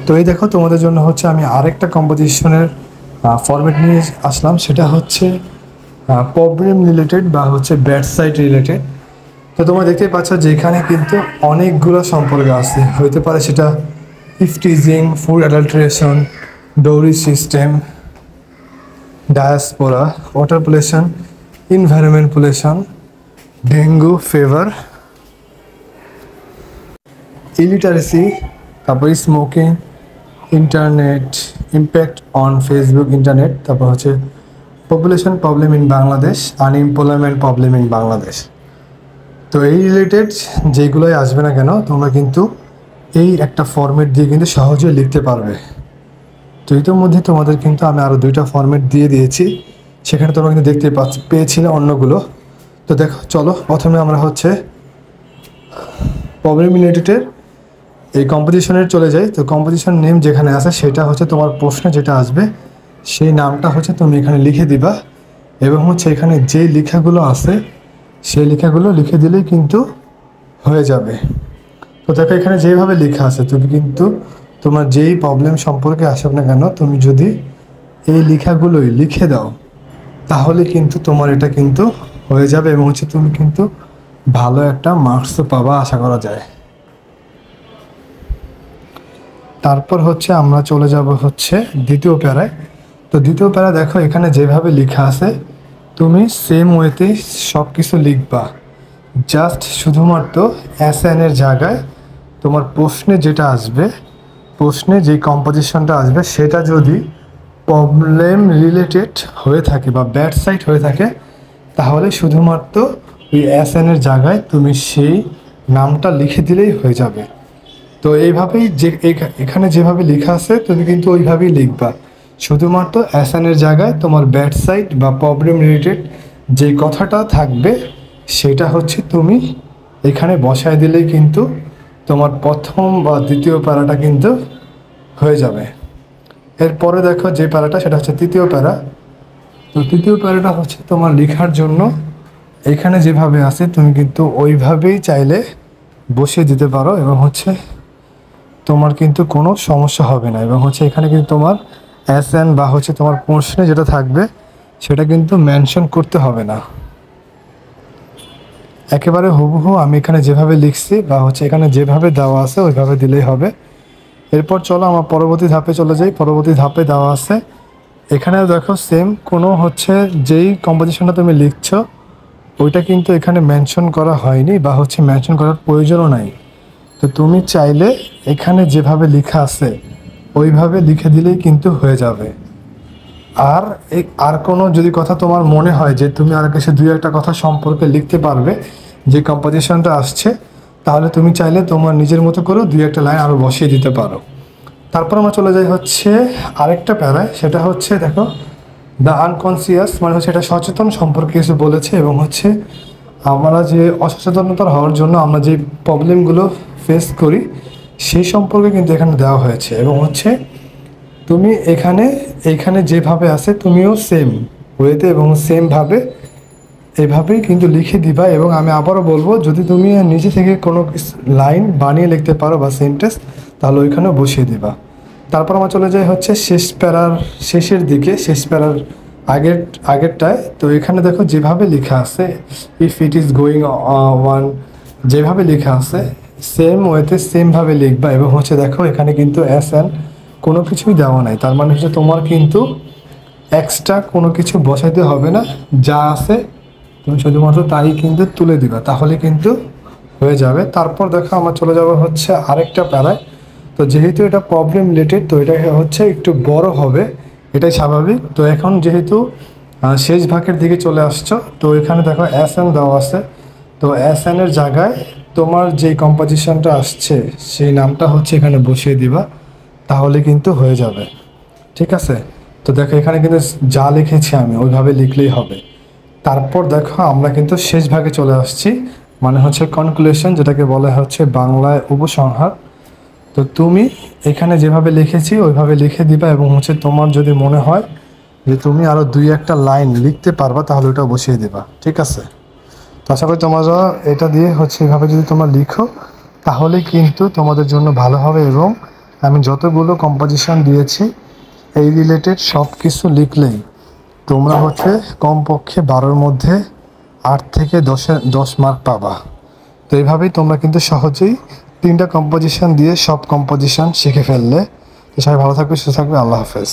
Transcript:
তো এই দেখো তোমাদের জন্য হচ্ছে আমি আরেকটা কম্পোজিশনের ফরম্যাট নিয়ে আসলাম, সেটা হচ্ছে প্রবলেম রিলেটেড বা হচ্ছে ব্যাড সাইড রিলেটেড। তো তোমরা দেখতেই পাচ্ছ যে এখানে কিন্তু অনেকগুলো সম্পর্ক আছে, হতে পারে সেটা eve teasing, food adulteration, dowry system, diaspora, water pollution, environment pollution, dengue fever, illiteracy, তারপর smoking, internet impact on Facebook internet, তারপর হচ্ছে population problem in Bangladesh, unemployment problem in Bangladesh. তো এই রিলেটেড যেগুলোই আসবে না কেন তোমরা কিন্তু এই একটা ফরম্যাট দিয়ে কিন্তু সহজেই লিখতে পারবে। তো ইতিমধ্যে তোমাদের কিন্তু আমি আরও 2টা ফরম্যাট দিয়ে দিয়েছি, সেখানে তোমরা কিন্তু দেখতে পেয়েছিলে অন্যগুলো। তো দেখো চলো প্রথমে আমরা হচ্ছে প্রবলেম রিলেটেডের এই কম্পোজিশনের চলে যাই। তো কম্পোজিশন নেম যেখানে আছে সেটা হচ্ছে তোমার প্রশ্নে যেটা আসবে সেই নামটা হচ্ছে তুমি এখানে লিখে দিবা, এবং হচ্ছে এখানে যেই লেখাগুলো আছে সেই লেখাগুলো লিখে দিলেই কিন্তু হয়ে যাবে। তো দেখো এখানে যেভাবে লেখা আছে তুমি কিন্তু তোমার যেই প্রবলেম সম্পর্কে আসুক না কেন তুমি যদি এই লেখাগুলোই লিখে দাও তাহলে কিন্তু তোমার এটা কিন্তু হয়ে যাবে, এবং হচ্ছে তুমি কিন্তু ভালো একটা মার্কসও পাবা আশা করা যায়। তারপর হচ্ছে আমরা চলে যাব হচ্ছে দ্বিতীয় প্যারায়। তো দ্বিতীয় প্যারা দেখো এখানে যেভাবে লেখা আছে তুমি সেম ওয়েতে সব কিছু লিখবা, জাস্ট শুধুমাত্র এসএনের জায়গায় তোমার প্রশ্নে যেটা আসবে, প্রশ্নে যে কম্পোজিশনটা আসবে সেটা যদি প্রবলেম রিলেটেড হয়ে থাকে বা ব্যাড সাইড হয়ে থাকে তাহলে শুধুমাত্র ওই এসএনের জায়গায় তুমি সেই নামটা লিখে দিলেই হয়ে যাবে। তো এইভাবেই যে এখানে যেভাবে লেখা আছে তুমি কিন্তু ওইভাবেই লিখবা, শুধুমাত্র অ্যাসানের জায়গায় তোমার ব্যাড সাইড বা প্রবলেম রিলেটেড যে কথাটা থাকবে সেটা হচ্ছে তুমি এখানে বসায় দিলেই কিন্তু তোমার প্রথম বা দ্বিতীয় প্যারাটা কিন্তু হয়ে যাবে। এরপরে দেখো যে প্যারাটা সেটা হচ্ছে তৃতীয় প্যারা। তো তৃতীয় প্যারাটা হচ্ছে তোমার লেখার জন্য এখানে যেভাবে আছে তুমি কিন্তু ওইভাবেই চাইলে বসিয়ে দিতে পারো, এবং হচ্ছে তোমার কিন্তু কোনো সমস্যা হবে না, এবং হচ্ছে এখানে কিন্তু তোমার এসএন বা হচ্ছে তোমার প্রশ্নে যেটা থাকবে সেটা কিন্তু মেনশন করতে হবে না, একেবারে হুবহু আমি এখানে যেভাবে লিখছি বা হচ্ছে এখানে যেভাবে দেওয়া আছে ওইভাবে দিলেই হবে। এরপর চলো আমার পরবর্তী ধাপে চলে যাই। পরবর্তী ধাপে দেওয়া আছে এখানেও দেখো সেম কোনো হচ্ছে যেই কম্পোজিশনটা তুমি লিখছো ওইটা কিন্তু এখানে মেনশন করা হয়নি বা হচ্ছে মেনশন করার প্রয়োজনও নাই। তো তুমি চাইলে এখানে যেভাবে লেখা আছে ওইভাবে লিখে দিলেই কিন্তু হয়ে যাবে। আর কোনো যদি কথা তোমার মনে হয় যে তুমি আর কাছে 2-1টা কথা সম্পর্কে লিখতে পারবে যে কম্পোজিশনটা আসছে, তাহলে তুমি চাইলে তোমার নিজের মতো করে 2-1টা লাইন আরও বসিয়ে দিতে পারো। তারপর আমরা চলে যাই হচ্ছে আরেকটা প্যারায়, সেটা হচ্ছে দেখো দ্য আনকনসিয়াস, মানে হচ্ছে এটা সচেতন সম্পর্কে কিছু বলেছে, এবং হচ্ছে আমরা যে অসচেতনতার হওয়ার জন্য আমরা যে প্রবলেমগুলো ফেস করি সেই সম্পর্কে কিন্তু এখানে দেওয়া হয়েছে, এবং হচ্ছে তুমি এইখানে যেভাবে আছে তুমিও সেম ওয়েতে এবং সেমভাবে এভাবেই কিন্তু লিখে দিবা। এবং আমি আবারও বলবো যদি তুমি নিজে থেকে কোনো লাইন বানিয়ে লিখতে পারো বা সেন্টেন্স তাহলে ওইখানেও বসিয়ে দিবা। তারপর আমরা চলে যাই হচ্ছে শেষ প্যারার শেষের দিকে, শেষ প্যারার আগেরটায়। তো এখানে দেখো যেভাবে লেখা আছে if it is going one, যেভাবে লেখা আছে সেম ওয়েতে সেমভাবে লিখবা, এবং হচ্ছে দেখো এখানে কিন্তু এস এন কোনো কিছুই দেওয়া নাই, তার মানে হচ্ছে তোমার কিন্তু এক্সট্রা কোনো কিছু বসাইতে হবে না, যা আছে তুমি শুধুমাত্র তাই কিন্তু তুলে দিবা, তাহলে কিন্তু হয়ে যাবে। তারপর দেখো আমরা চলে যাব হচ্ছে আরেকটা প্যারায়। তো যেহেতু এটা প্রবলেম রিলেটেড তো এটা হচ্ছে একটু বড় হবে, এটাই স্বাভাবিক। তো এখন যেহেতু শেষ ভাগের দিকে চলে আসছো তো এখানে দেখো এস এন দেওয়া আছে, তো এস এনের জায়গায় তোমার যেই কম্পোজিশনটা আসছে সেই নামটা হচ্ছে এখানে বসিয়ে দিবা, তাহলে কিন্তু হয়ে যাবে। ঠিক আছে, তো দেখো এখানে কিন্তু যা লিখেছি আমি ওইভাবে লিখলেই হবে। তারপর দেখো আমরা কিন্তু শেষ ভাগে চলে আসছি, মানে হচ্ছে কনক্লুশন, যেটাকে বলা হচ্ছে বাংলায় উপসংহার। তো তুমি এখানে যেভাবে লিখেছি ওইভাবে লিখে দিবা, এবং হচ্ছে তোমার যদি মনে হয় যে তুমি আরও 2-1টা লাইন লিখতে পারবা তাহলে ওটা বসিয়ে দিবা। ঠিক আছে, তো আশা করি তোমরা এটা দিয়ে হচ্ছে এভাবে যদি তোমরা লিখো তাহলে কিন্তু তোমাদের জন্য ভালো হবে, এবং আমি যতগুলো কম্পোজিশন দিয়েছি এই রিলেটেড সব কিছু লিখলেই তোমরা হচ্ছে কমপক্ষে 12-র মধ্যে 8 থেকে 10 মার্ক পাবা। তো এইভাবেই তোমরা কিন্তু সহজেই 3টা কম্পোজিশন দিয়ে সব কম্পোজিশন শিখে ফেললে। তো সবাই ভালো থাকবে, সুস্থ থাকবে, আল্লাহ হাফেজ।